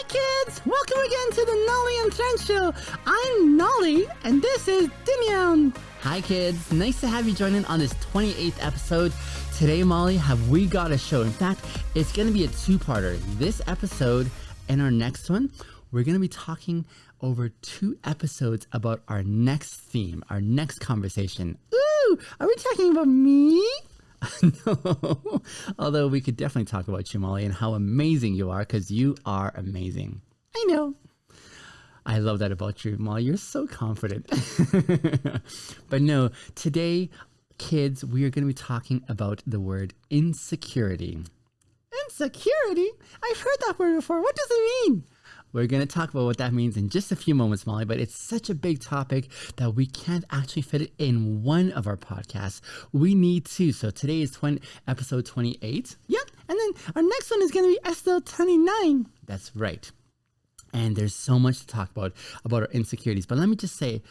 kids! Welcome again to the Nolly and Trent Show. I'm Nolly, and this is Dimion. Hi kids, nice to have you join in on this 28th episode. Today, Molly, have we got a show. In fact, it's going to be a two-parter. This episode and our next one, we're going to be talking over 2 episodes about our next theme, our next conversation. Ooh, are we talking about me? No, although we could definitely talk about you, Molly, and how amazing you are, because you are amazing. I know. I love that about you, Molly. You're so confident. But no, today, kids, we are going to be talking about the word insecurity. Insecurity? I've heard that word before. What does it mean? We're going to talk about what that means in just a few moments, Molly, but it's such a big topic that we can't actually fit it in one of our podcasts. We need 2. So today is episode 28. Yep, and then our next one is going to be episode 29. That's right. And there's so much to talk about our insecurities. But let me just say,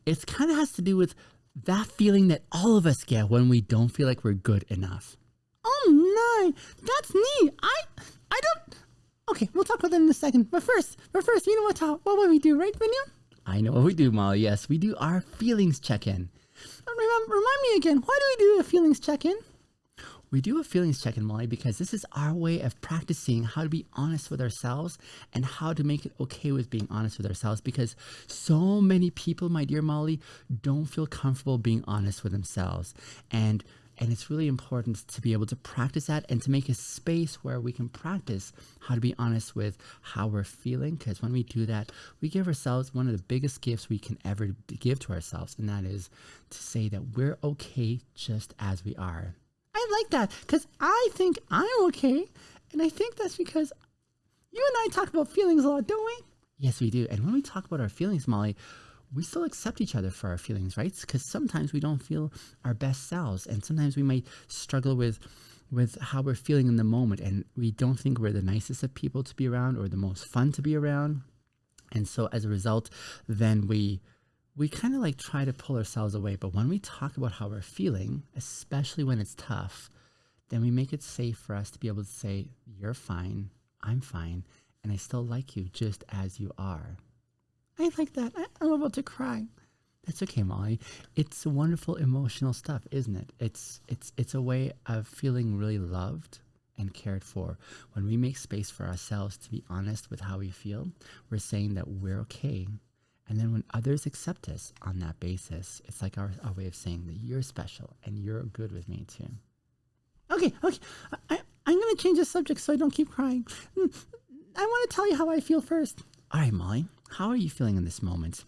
it kind of has to do with that feeling that all of us get when we don't feel like we're good enough. Oh, no, that's me. I don't... Okay, we'll talk about that in a second. But first, you know what we do, right, Vinny? I know what we do, Molly. Yes, we do our feelings check-in. Remind me again, why do we do a feelings check-in? We do a feelings check-in, Molly, because this is our way of practicing how to be honest with ourselves and how to make it okay with being honest with ourselves, because so many people, my dear Molly, don't feel comfortable being honest with themselves. And it's really important to be able to practice that and to make a space where we can practice how to be honest with how we're feeling. Because when we do that, we give ourselves one of the biggest gifts we can ever give to ourselves. And that is to say that we're okay just as we are. I like that because I think I'm okay. And I think that's because you and I talk about feelings a lot, don't we? Yes, we do. And when we talk about our feelings, Molly, we still accept each other for our feelings, right? Because sometimes we don't feel our best selves, and sometimes we might struggle with how we're feeling in the moment, and we don't think we're the nicest of people to be around or the most fun to be around. And so as a result, then we kind of like try to pull ourselves away. But when we talk about how we're feeling, especially when it's tough, then we make it safe for us to be able to say, you're fine, I'm fine, and I still like you just as you are. I like that. I'm about to cry. That's okay, Molly. It's wonderful emotional stuff, isn't it? It's a way of feeling really loved and cared for. When we make space for ourselves to be honest with how we feel, we're saying that we're okay. And then when others accept us on that basis, it's like our way of saying that you're special and you're good with me too. Okay. I'm going to change the subject so I don't keep crying. I want to tell you how I feel first. All right, Molly. How are you feeling in this moment?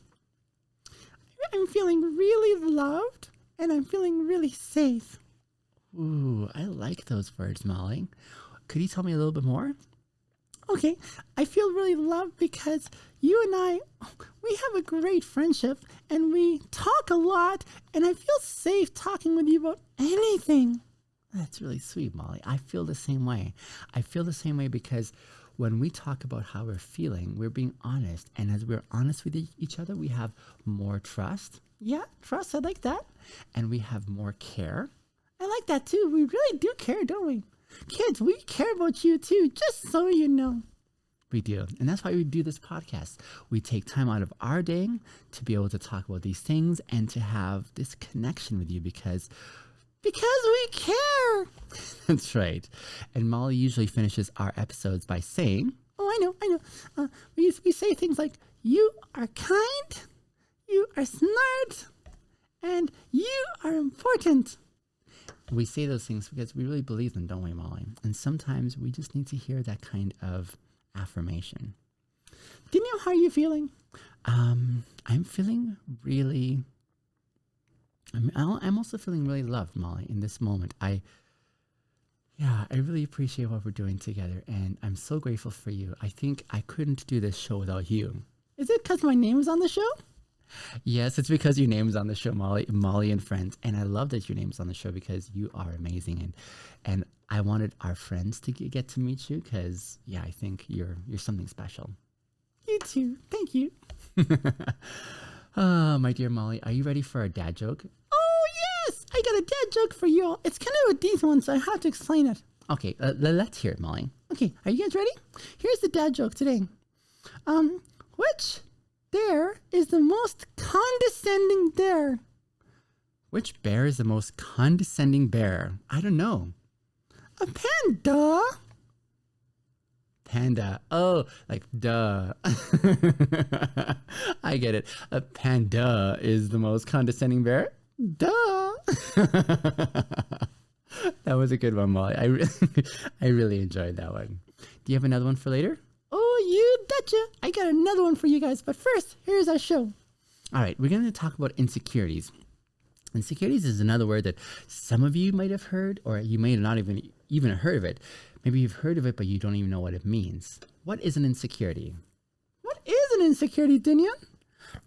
I'm feeling really loved and I'm feeling really safe. Ooh, I like those words, Molly. Could you tell me a little bit more? Okay, I feel really loved because you and I, we have a great friendship and we talk a lot and I feel safe talking with you about anything. That's really sweet, Molly. I feel the same way. I feel the same way because when we talk about how we're feeling, we're being honest. And as we're honest with each other, we have more trust. Yeah, trust. I like that. And we have more care. I like that too. We really do care, don't we? Kids, we care about you too, just so you know. We do. And that's why we do this podcast. We take time out of our day to be able to talk about these things and to have this connection with you because we care. That's right. And Molly usually finishes our episodes by saying, oh, I know. We say things like, you are kind, you are smart, and you are important. We say those things because we really believe them, don't we, Molly? And sometimes we just need to hear that kind of affirmation. Danielle, how are you feeling? I'm feeling really... I'm also feeling really loved, Molly, in this moment. I really appreciate what we're doing together, and I'm so grateful for you. I think I couldn't do this show without you. Is it because my name is on the show? Yes, it's because your name is on the show, Molly and Friends. And I love that your name's on the show because you are amazing. And I wanted our friends to get to meet you because, yeah, I think you're something special. You too. Thank you. My dear Molly, are you ready for a dad joke? Oh, yes! I got a dad joke for you all. It's kind of a deep one, so I have to explain it. Okay, let's hear it, Molly. Okay, are you guys ready? Here's the dad joke today. Which bear is the most condescending bear? Which bear is the most condescending bear? I don't know. A panda. Panda. Oh, like duh. I get it. A panda is the most condescending bear? Duh. That was a good one, Molly. I really enjoyed that one. Do you have another one for later? Oh, you betcha. I got another one for you guys. But first, here's our show. All right, we're going to talk about insecurities. Insecurities is another word that some of you might have heard, or you may not even heard of it. Maybe you've heard of it, but you don't even know what it means. What is an insecurity? What is an insecurity, Dinian?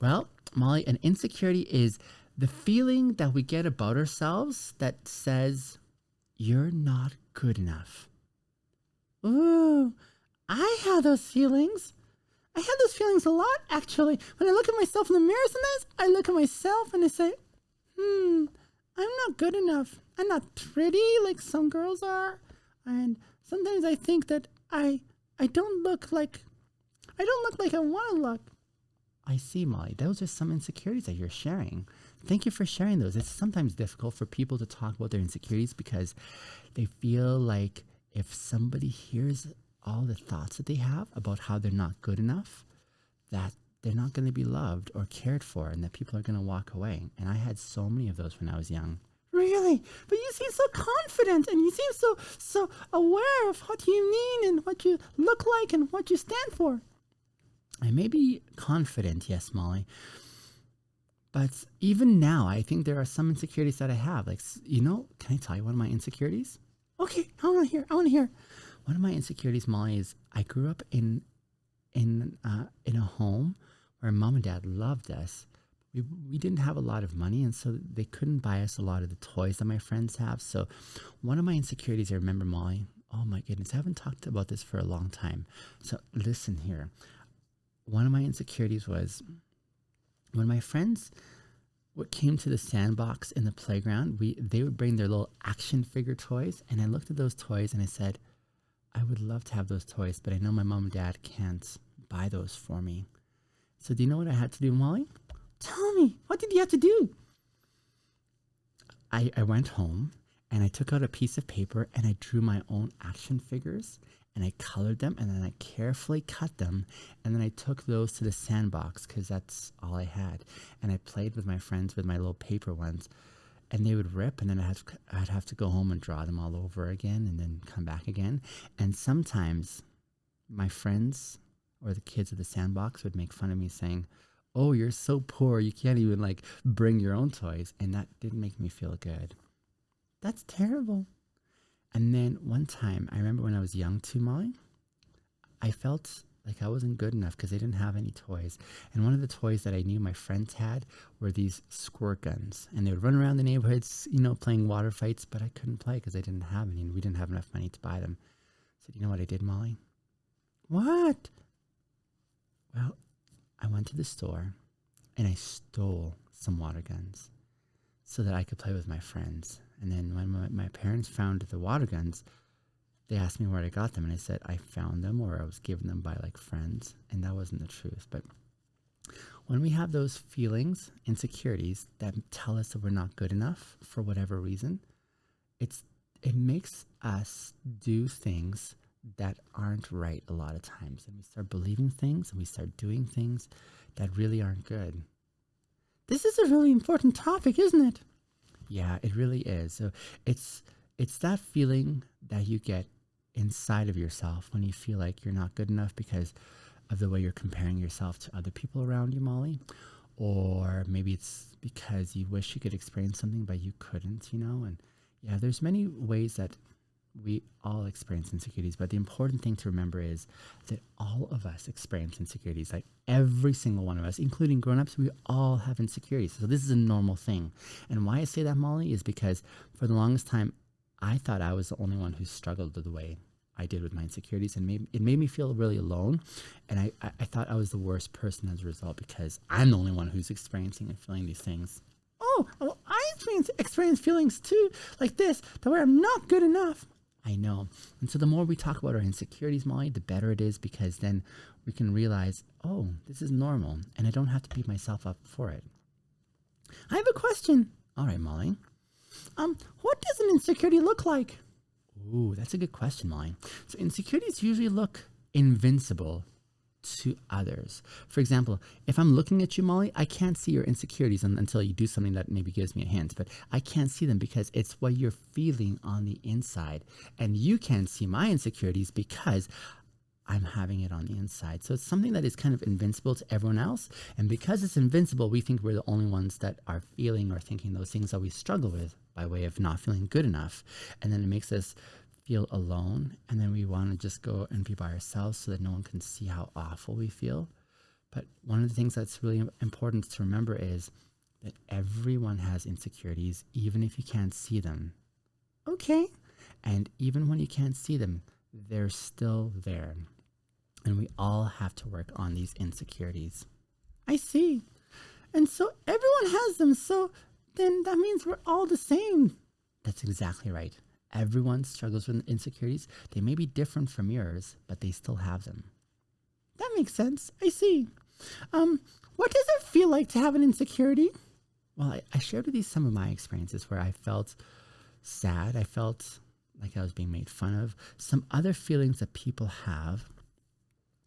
Well, Molly, an insecurity is the feeling that we get about ourselves that says, you're not good enough. Ooh, I have those feelings. I have those feelings a lot, actually. When I look at myself in the mirror sometimes, I look at myself and I say, I'm not good enough. I'm not pretty like some girls are. And sometimes I think that I don't look like I want to look. I see, Molly. Those are some insecurities that you're sharing. Thank you for sharing those. It's sometimes difficult for people to talk about their insecurities because they feel like if somebody hears all the thoughts that they have about how they're not good enough, that they're not going to be loved or cared for and that people are going to walk away. And I had so many of those when I was young. Really? But you seem so confident and you seem so aware of what you mean and what you look like and what you stand for. I may be confident, yes, Molly. But even now, I think there are some insecurities that I have. Like, can I tell you one of my insecurities? Okay, I want to hear. One of my insecurities, Molly, is I grew up in a home where mom and dad loved us. We didn't have a lot of money, and so they couldn't buy us a lot of the toys that my friends have. So one of my insecurities, I remember, Molly, oh my goodness, I haven't talked about this for a long time. So listen here. One of my insecurities was when my friends came to the sandbox in the playground, they would bring their little action figure toys, and I looked at those toys and I said, I would love to have those toys, but I know my mom and dad can't buy those for me. So do you know what I had to do, Molly? Tell me, what did you have to do? I went home and I took out a piece of paper and I drew my own action figures and I colored them and then I carefully cut them and then I took those to the sandbox because that's all I had. And I played with my friends with my little paper ones and they would rip and then I'd have to go home and draw them all over again and then come back again. And sometimes my friends or the kids at the sandbox would make fun of me saying, oh, you're so poor, you can't even bring your own toys. And that didn't make me feel good. That's terrible. And then one time, I remember when I was young too, Molly, I felt like I wasn't good enough because they didn't have any toys. And one of the toys that I knew my friends had were these squirt guns. And they would run around the neighborhoods, playing water fights, but I couldn't play because I didn't have any and we didn't have enough money to buy them. So do you know what I did, Molly? What? Well, I went to the store and I stole some water guns so that I could play with my friends. And then when my parents found the water guns, they asked me where I got them. And I said, I found them or I was given them by friends. And that wasn't the truth. But when we have those feelings, insecurities that tell us that we're not good enough for whatever reason, it makes us do things that aren't right a lot of times. And we start believing things and we start doing things that really aren't good. This is a really important topic, isn't it? Yeah, it really is. So it's that feeling that you get inside of yourself when you feel like you're not good enough because of the way you're comparing yourself to other people around you, Molly. Or maybe it's because you wish you could experience something but you couldn't, And yeah, there's many ways that we all experience insecurities, but the important thing to remember is that all of us experience insecurities. Like every single one of us, including grown-ups, we all have insecurities. So this is a normal thing. And why I say that, Molly, is because for the longest time, I thought I was the only one who struggled the way I did with my insecurities, and it made me feel really alone. And I thought I was the worst person as a result because I'm the only one who's experiencing and feeling these things. Oh, well, I experience feelings too, like this, to where I'm not good enough. I know. And so the more we talk about our insecurities, Molly, the better it is, because then we can realize, oh, this is normal and I don't have to beat myself up for it. I have a question. All right, Molly. What does an insecurity look like? Ooh, that's a good question, Molly. So insecurities usually look invincible to others. For example, if I'm looking at you, Molly, I can't see your insecurities until you do something that maybe gives me a hint, but I can't see them because it's what you're feeling on the inside. And you can't see my insecurities because I'm having it on the inside. So it's something that is kind of invincible to everyone else. And because it's invincible, we think we're the only ones that are feeling or thinking those things that we struggle with by way of not feeling good enough. And then it makes us feel alone, and then we want to just go and be by ourselves so that no one can see how awful we feel. But one of the things that's really important to remember is that everyone has insecurities, even if you can't see them. Okay. And even when you can't see them, they're still there. And we all have to work on these insecurities. I see. And so everyone has them, so then that means we're all the same. That's exactly right. Everyone struggles with insecurities. They may be different from yours, but they still have them. That makes sense. I see. What does it feel like to have an insecurity? Well, I shared with you some of my experiences where I felt sad. I felt like I was being made fun of. Some other feelings that people have,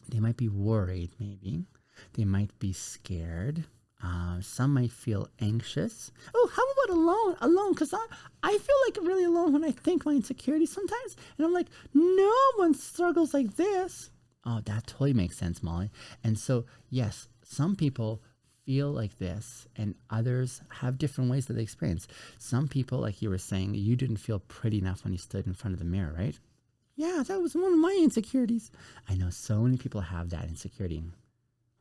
they might be worried maybe. They might be scared. Some might feel anxious. Oh, how about alone? Alone, because I feel like really alone when I think my insecurities sometimes. And I'm like, no one struggles like this. Oh, that totally makes sense, Molly. And so, yes, some people feel like this and others have different ways that they experience. Some people, like you were saying, you didn't feel pretty enough when you stood in front of the mirror, right? Yeah, that was one of my insecurities. I know so many people have that insecurity.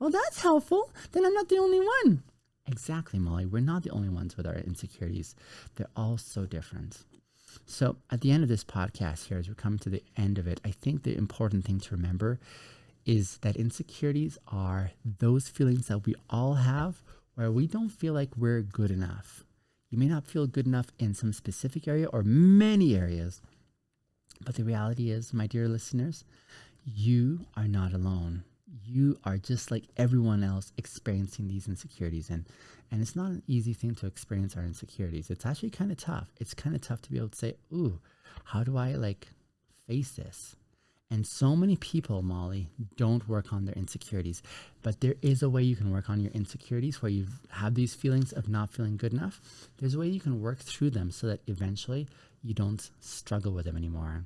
Well, that's helpful. Then I'm not the only one. Exactly, Molly. We're not the only ones with our insecurities. They're all so different. So at the end of this podcast here, as we come to the end of it, I think the important thing to remember is that insecurities are those feelings that we all have where we don't feel like we're good enough. You may not feel good enough in some specific area or many areas, but the reality is, my dear listeners, you are not alone. You are just like everyone else experiencing these insecurities. And it's not an easy thing to experience our insecurities. It's actually kind of tough. It's kind of tough to be able to say, ooh, how do I face this? And so many people, Molly, don't work on their insecurities. But there is a way you can work on your insecurities where you have these feelings of not feeling good enough. There's a way you can work through them so that eventually you don't struggle with them anymore.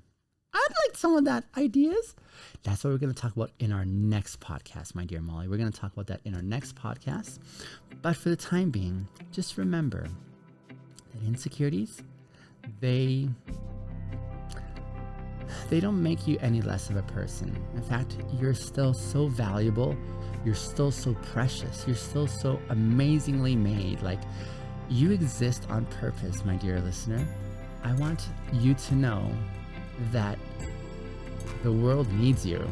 I'd like some of that ideas. That's what we're going to talk about in our next podcast, my dear Molly. We're going to talk about that in our next podcast. But for the time being, just remember that insecurities, they don't make you any less of a person. In fact, you're still so valuable. You're still so precious. You're still so amazingly made. Like, you exist on purpose, my dear listener. I want you to know that the world needs you.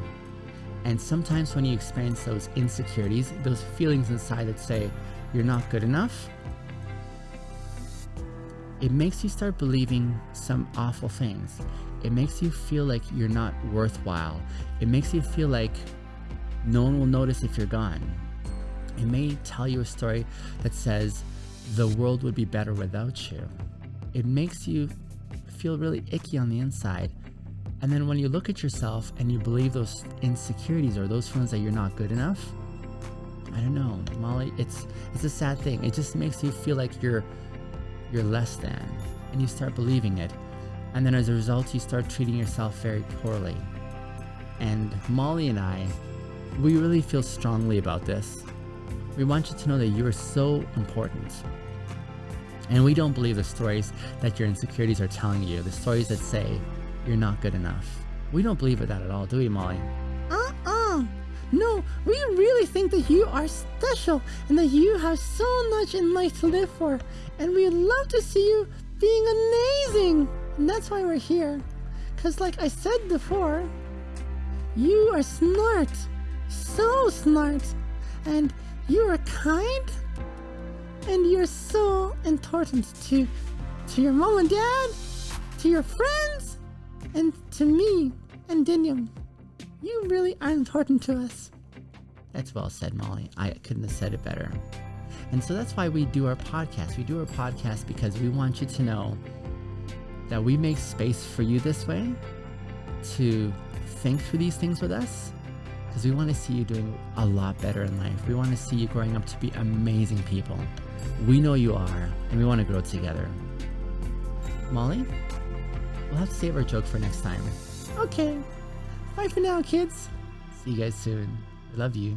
And sometimes when you experience those insecurities, those feelings inside that say you're not good enough, it makes you start believing some awful things. It makes you feel like you're not worthwhile. It makes you feel like no one will notice if you're gone. It may tell you a story that says the world would be better without you. It makes you feel really icky on the inside. And then when you look at yourself and you believe those insecurities or those feelings that you're not good enough, I don't know, Molly, it's a sad thing. It just makes you feel like you're less than, and you start believing it. And then as a result, you start treating yourself very poorly. And Molly and I, we really feel strongly about this. We want you to know that you are so important. And we don't believe the stories that your insecurities are telling you, the stories that say you're not good enough. We don't believe that at all, do we, Molly? No, we really think that you are special and that you have so much in life to live for. And we'd love to see you being amazing. And that's why we're here. Because like I said before, you are smart. So smart. And you are kind. And you're so important to your mom and dad, to your friends, And to me and Daniel, you really are important to us. That's well said, Molly. I couldn't have said it better. And so that's why we do our podcast. We do our podcast because we want you to know that we make space for you this way to think through these things with us, because we want to see you doing a lot better in life. We want to see you growing up to be amazing people. We know you are, and we want to grow together. Molly, we'll have to save our joke for next time. Okay. Bye for now, kids. See you guys soon. I love you.